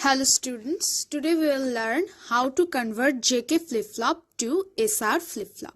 Hello students, today we will learn how to convert JK flip-flop to SR flip-flop.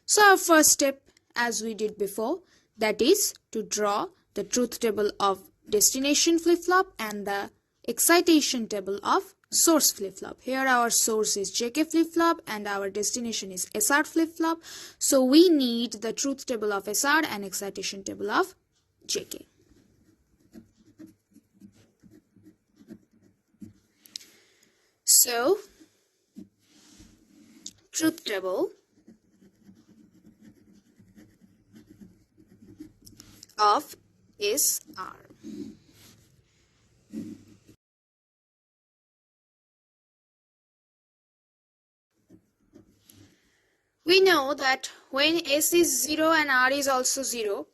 So our first step, as we did before, that is to draw the truth table of destination flip-flop and the excitation table of source flip-flop. Here our source is JK flip-flop and our destination is SR flip-flop. So we need the truth table of SR and excitation table of JK. So, truth table of SR. We know that when S is 0 and R is also 0,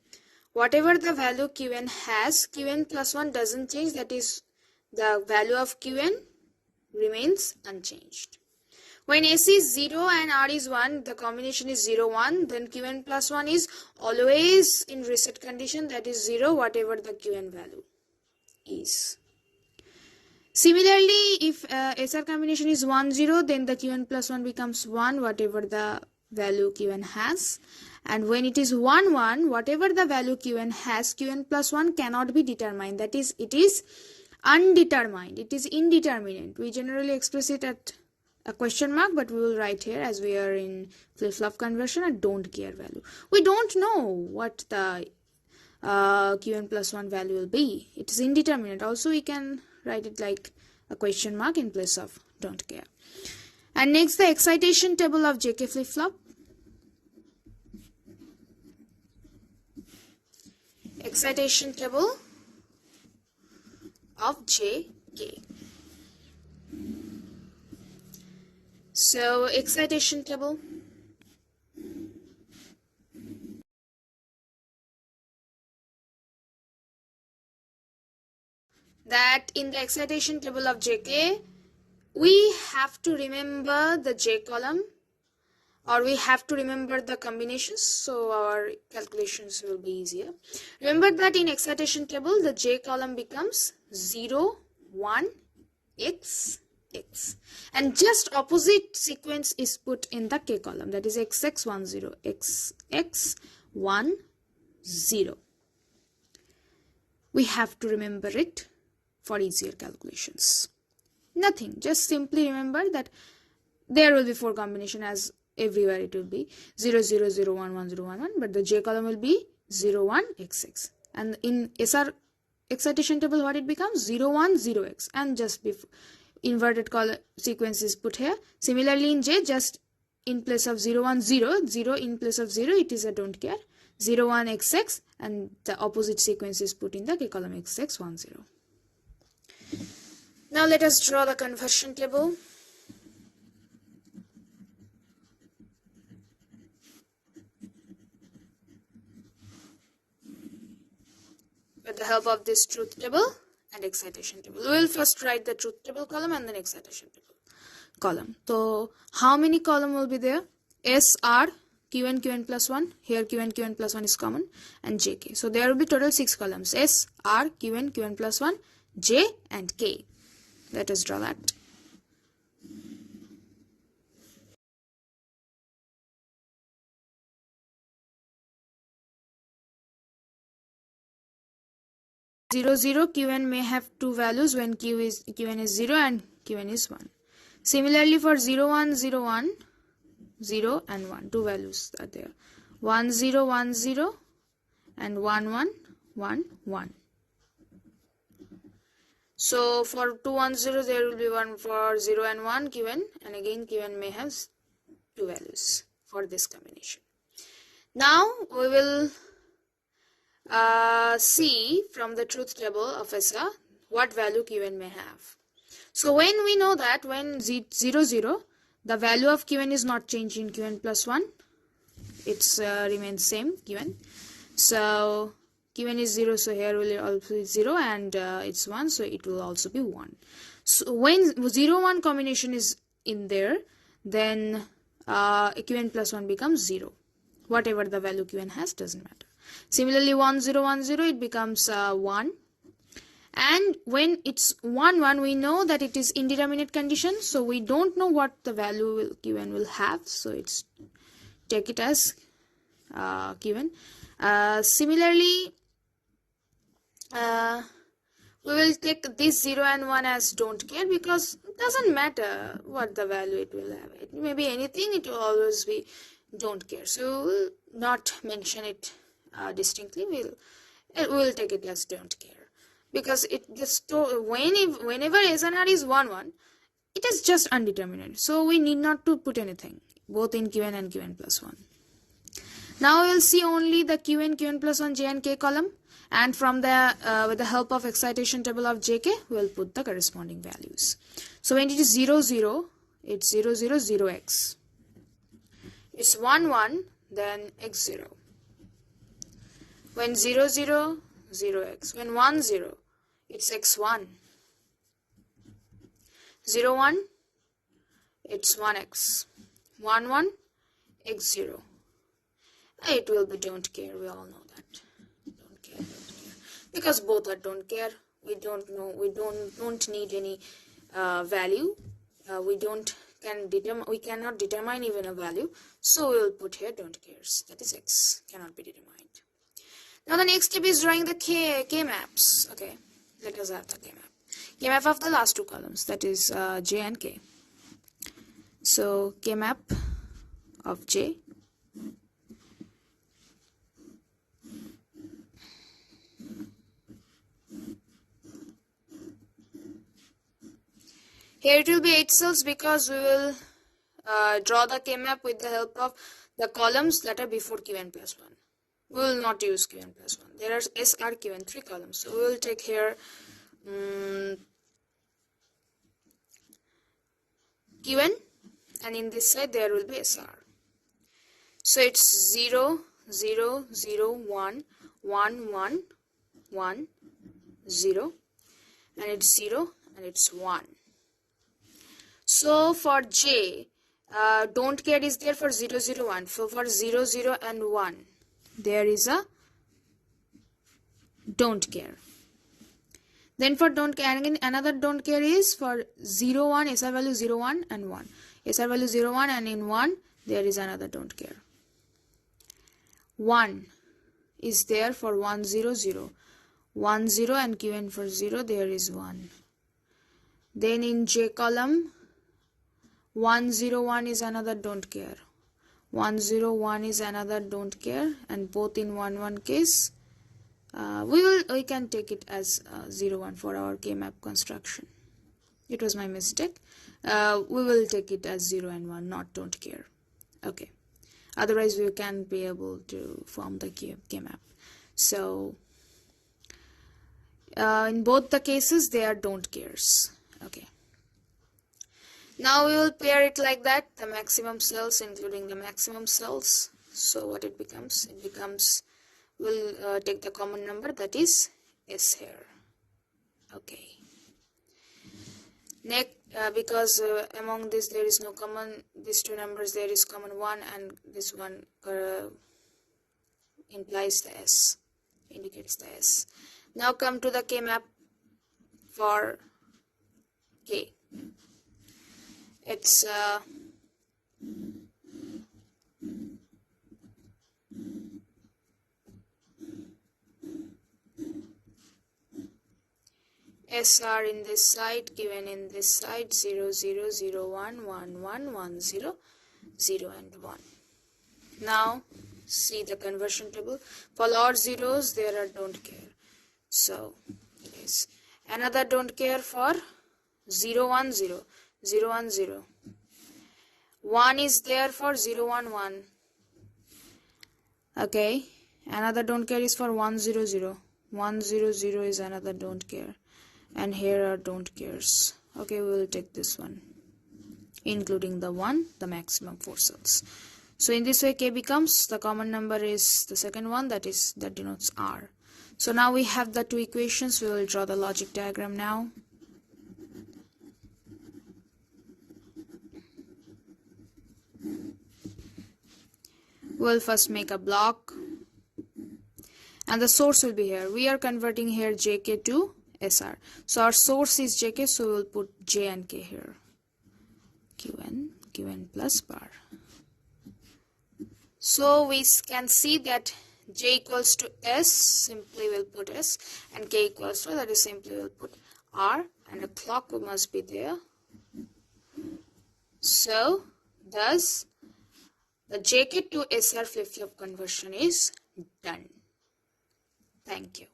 whatever the value Qn has, Qn plus 1 doesn't change, that is, the value of Qn remains unchanged. When S is 0 and R is 1, the combination is 0, 1, then Qn plus 1 is always in reset condition, that is 0, whatever the Qn value is. Similarly, if SR combination is 1, 0, then the Qn plus 1 becomes 1, whatever the value Qn has. And when it is 1, 1, whatever the value Qn has, Qn plus 1 cannot be determined, that is, it is undetermined, it is indeterminate. We generally express it at a question mark, but we will write here as we are in flip-flop conversion a don't care value. We don't know what the Qn plus 1 value will be. It is indeterminate. Also, we can write it like a question mark in place of don't care. And next, the excitation table of JK flip-flop. Excitation table of JK. So, excitation table. That in the excitation table of JK, we have to remember the J column, or we have to remember the combinations, so our calculations will be easier. Remember that in excitation table, the J column becomes 0, 1, X, X. And just opposite sequence is put in the K column, that is XX, 1, 0, X, X, 1, 0. We have to remember it for easier calculations. Nothing, just simply remember that there will be 4 combination, as everywhere it will be 0, 0, 0, 1, 1, 0, 1, 1, but the J column will be 0, 1, X, X. And in SR excitation table, what it becomes? 0, 1, 0, X. And just before inverted column sequence is put here. Similarly in J, just in place of 0, 1, 0, 0 in place of 0, it is a don't care. 0, 1, X, X, and the opposite sequence is put in the K column, X, X, 1, 0. Now let us draw the conversion table. With the help of this truth table and excitation table. We will first write the truth table column and then excitation table column. So how many column will be there? S, R, Qn, Qn plus 1. Here Qn, Qn plus 1 is common, and JK. So there will be total 6 columns. S, R, Qn, Qn plus 1, J and K. Let us draw that. Zero, 0, Qn may have 2 values when Qn is 0 and Qn is 1. Similarly for 0, 1, 0, 1, 0 and 1, 2 values are there. 1, 0, 1, 0 and 1, 1, 1, 1. So for 2, 1, 0, there will be 1 for 0 and 1 Qn, and again Qn may have 2 values for this combination. Now we will see from the truth table of SR what value Qn may have. So when we know that when 0, 0, the value of Qn is not changed in Qn plus 1, it's remains same Qn. So Qn is 0, so here will also be 0, and it's 1, so it will also be 1. So when 0, 1 combination is in there, then Qn plus 1 becomes 0. Whatever the value Qn has doesn't matter. Similarly 1, 0, 1, 0, it becomes 1, And when it's 1 1, we know that it is indeterminate condition, so we don't know what the value Qn will have, so it's take it as given. Similarly, we will take this 0 and 1 as don't care, because it doesn't matter what the value it will have. It may be anything, it will always be don't care. So we'll not mention it distinctly. We'll take it as don't care, because it just whenever S and R is 1 1, it is just undeterminate. So we need not to put anything both in Qn and Qn plus 1. Now we will see only the Qn, Qn plus 1, J and K column, and from the with the help of excitation table of JK, we will put the corresponding values. So when it is 0 0, it's 0 0 0 x. It's 1 1, then x 0. When 0 0, 0 x. When 1 0, it's x 1. 0 1, it's 1 x. 1 1, x 0. It will be don't care, we all know that. Don't care. Because both are don't care. We don't know, we don't need any value. We cannot determine even a value. So we will put here don't cares. That is x, cannot be determined. Now the next step is drawing the K maps. Okay, let us have the K map. K map of the last two columns, that is J and K. So K map of J. Here it will be 8 cells, because we will draw the K map with the help of the columns that are before Qn plus 1. We will not use Qn plus 1. There are SR Qn 3 columns. So we will take here Qn, and in this side there will be SR. So it's 0 0 0 1 1 1 1 0, and it's 0 and it's 1. So for J, don't care is there for 0 0 1. So for 0 0 and 1, there is a don't care. Then for don't care, again another don't care is for 0 1, SR value 0 1 and 1. SR value 0 1, and in 1 there is another don't care. 1 is there for 1 0 0. 1 0 and Qn for 0, there is 1. Then in J column, 1 0 1 is another don't care. 1 0 1 is another don't care, and both in 1 1 case, we can take it as 0 1 for our K map construction. It was my mistake. We will take it as 0 and 1, not don't care. Okay. Otherwise we can't be able to form the K map. So in both the cases they are don't cares. Okay. Now we will pair it like that, the maximum cells including the maximum cells. So what it becomes? It becomes, we'll take the common number, that is S here. Okay. Next, because among this there is no common, these two numbers there is common 1, and this one implies the S, indicates the S. Now come to the K map for K. It's SR in this side, Qn in this side, 0 0 0 1 1 1 1 0 0 and 1. Now see the conversion table. For all zeros there are don't care. So it is another don't care for 0 1 0 0 1 0. 1 is there for 0 1 1. Okay. Another don't care is for 1 0 0. 1 0 0 is another don't care. And here are don't cares. Okay, we will take this one, including the 1, the maximum 4 cells. So in this way K becomes, the common number is the second one, that denotes R. So now we have the two equations. We will draw the logic diagram now. We'll first make a block, and the source will be here. We are converting here JK to SR. So our source is JK, so we'll put J and K here. QN plus bar. So we can see that J equals to S, simply we'll put S, and K equals to, that is simply we'll put R, and a clock must be there. So thus the JK to SR flip-flop conversion is done. Thank you.